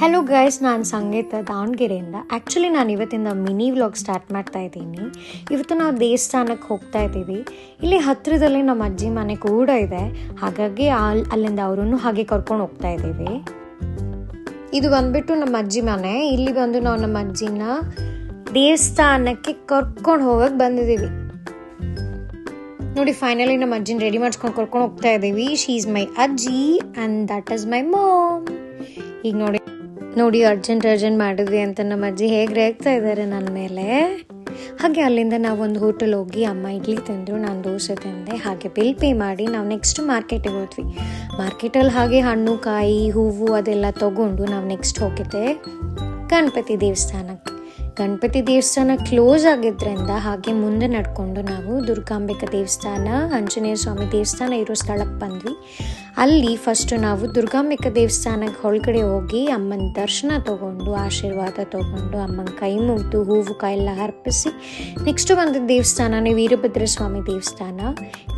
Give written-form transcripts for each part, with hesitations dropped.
Hello guys, ನಾನು ಸಂಗೀತ ದಾವಣಗೆರೆಯಿಂದ. Actually ನಾನು ಇವತ್ತಿಂದ ಮಿನಿ ವ್ಲಾಗ್ ಸ್ಟಾರ್ಟ್ ಮಾಡ್ತಾ ಇದ್ದೀನಿ. ಇವತ್ತು ನಾವು ದೇವಸ್ಥಾನಕ್ಕೆ ಹೋಗ್ತಾ ಇದ್ದೀವಿ. ಇಲ್ಲಿ ಹತ್ತಿರದಲ್ಲಿ ನಮ್ಮ ಅಜ್ಜಿ ಮನೆ ಕೂಡ ಇದೆ, ಹಾಗಾಗಿ ಅಲ್ಲಿಂದ ಅವರನ್ನು ಹಾಗೆ ಕರ್ಕೊಂಡು ಹೋಗ್ತಾ ಇದ್ದೀವಿ. ಇದು ಬಂದ್ಬಿಟ್ಟು ನಮ್ಮ ಅಜ್ಜಿ ಮನೆ. ಇಲ್ಲಿ ಬಂದು ನಾವು ನಮ್ಮ ಅಜ್ಜಿನ ದೇವಸ್ಥಾನಕ್ಕೆ ಕರ್ಕೊಂಡು ಹೋಗಕ್ಕೆ ಬಂದಿದ್ದೀವಿ. ನೋಡಿ, ಫೈನಲಿ ನಮ್ಮ ಅಜ್ಜಿನ ರೆಡಿ ಮಾಡಿಸ್ಕೊಂಡು ಕರ್ಕೊಂಡು ಹೋಗ್ತಾ ಇದ್ದೀವಿ. ಶಿ ಈಸ್ ಮೈ ಅಜ್ಜಿ and that is my mom. ಈಗ ನೋಡಿ ಅರ್ಜೆಂಟ್ ಮಾಡಿದ್ವಿ ಅಂತ ನಮ್ಮ ಅಜ್ಜಿ ಹೇಗೆ ರೇಗ್ತಾ ಇದ್ದಾರೆ ನನ್ನ ಮೇಲೆ. ಹಾಗೆ ಅಲ್ಲಿಂದ ನಾವು ಒಂದು ಹೋಟೆಲ್ ಹೋಗಿ ಅಮ್ಮ ಇಡ್ಲಿ ತಿಂದರು, ನಾನು ದೋಸೆ ತಿಂದೆ. ಹಾಗೆ ಬಿಲ್ ಪೇ ಮಾಡಿ ನಾವು ನೆಕ್ಸ್ಟ್ ಮಾರ್ಕೆಟಿಗೆ ಹೋದ್ವಿ. ಮಾರ್ಕೆಟಲ್ಲಿ ಹಾಗೆ ಹಣ್ಣು ಕಾಯಿ ಹೂವು ಅದೆಲ್ಲ ತೊಗೊಂಡು ನಾವು ನೆಕ್ಸ್ಟ್ ಹೋಗಿದ್ದೆ ಗಣಪತಿ ದೇವಸ್ಥಾನಕ್ಕೆ. ಗಣಪತಿ ದೇವಸ್ಥಾನ ಕ್ಲೋಸ್ ಆಗಿದ್ದರಿಂದ ಹಾಗೆ ಮುಂದೆ ನಡ್ಕೊಂಡು ನಾವು ದುರ್ಗಾಂಬಿಕಾ ದೇವಸ್ಥಾನ, ಆಂಜನೇಯ ಸ್ವಾಮಿ ದೇವಸ್ಥಾನ ಇರೋ ಸ್ಥಳಕ್ಕೆ ಬಂದ್ವಿ. ಅಲ್ಲಿ ಫಸ್ಟು ನಾವು ದುರ್ಗಾಂಬಿಕಾ ದೇವಸ್ಥಾನಕ್ಕೆ ಒಳಗಡೆ ಹೋಗಿ ಅಮ್ಮನ ದರ್ಶನ ತೊಗೊಂಡು ಆಶೀರ್ವಾದ ತೊಗೊಂಡು ಅಮ್ಮನ ಕೈ ಮುಗಿದು ಹೂವು ಕಾಯಿ ಎಲ್ಲ ಅರ್ಪಿಸಿ ನೆಕ್ಸ್ಟು ಬಂದ ದೇವಸ್ಥಾನನೇ ವೀರಭದ್ರ ಸ್ವಾಮಿ ದೇವಸ್ಥಾನ.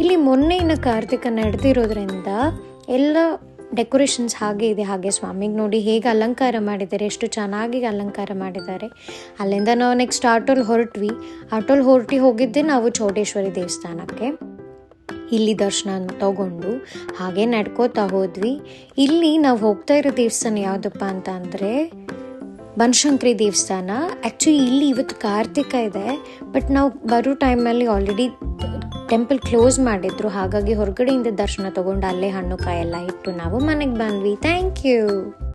ಇಲ್ಲಿ ಮೊನ್ನೆ ಕಾರ್ತಿಕ ನಡೆದಿರೋದ್ರಿಂದ ಎಲ್ಲ ಡೆಕೋರೇಷನ್ಸ್ ಹಾಗೆ ಇದೆ. ಹಾಗೆ ಸ್ವಾಮಿಗೆ ನೋಡಿ ಹೇಗೆ ಅಲಂಕಾರ ಮಾಡಿದ್ದಾರೆ, ಎಷ್ಟು ಚೆನ್ನಾಗಿ ಅಲಂಕಾರ ಮಾಡಿದ್ದಾರೆ. ಅಲ್ಲಿಂದ ನಾವು ನೆಕ್ಸ್ಟ್ ಆಟೋಲ್ಲಿ ಹೊರಟಿ ಹೋಗಿದ್ದೆ ನಾವು ಚೌಡೇಶ್ವರಿ ದೇವಸ್ಥಾನಕ್ಕೆ. ಇಲ್ಲಿ ದರ್ಶನ ತಗೊಂಡು ಹಾಗೆ ನಡ್ಕೋತಾ ಹೋದ್ವಿ. ಇಲ್ಲಿ ನಾವು ಹೋಗ್ತಾ ಇರೋ ದೇವಸ್ಥಾನ ಯಾವುದಪ್ಪ ಅಂತ ಅಂದರೆ ಬನಶಂಕರಿ ದೇವಸ್ಥಾನ. ಆ್ಯಕ್ಚುಲಿ ಇಲ್ಲಿ ಇವತ್ತು ಕಾರ್ತಿಕ ಇದೆ, ಬಟ್ ನಾವು ಬರೋ ಟೈಮಲ್ಲಿ ಆಲ್ರೆಡಿ ಟೆಂಪಲ್ ಕ್ಲೋಸ್ ಮಾಡಿದ್ರು. ಹಾಗಾಗಿ ಹೊರಗಡೆಯಿಂದ ದರ್ಶನ ತಗೊಂಡು ಅಲ್ಲೇ ಹಣ್ಣು ಕಾಯಿ ಎಲ್ಲ ಇಟ್ಟು ನಾವು ಮನೆಗೆ ಬಂದ್ವಿ. Thank you.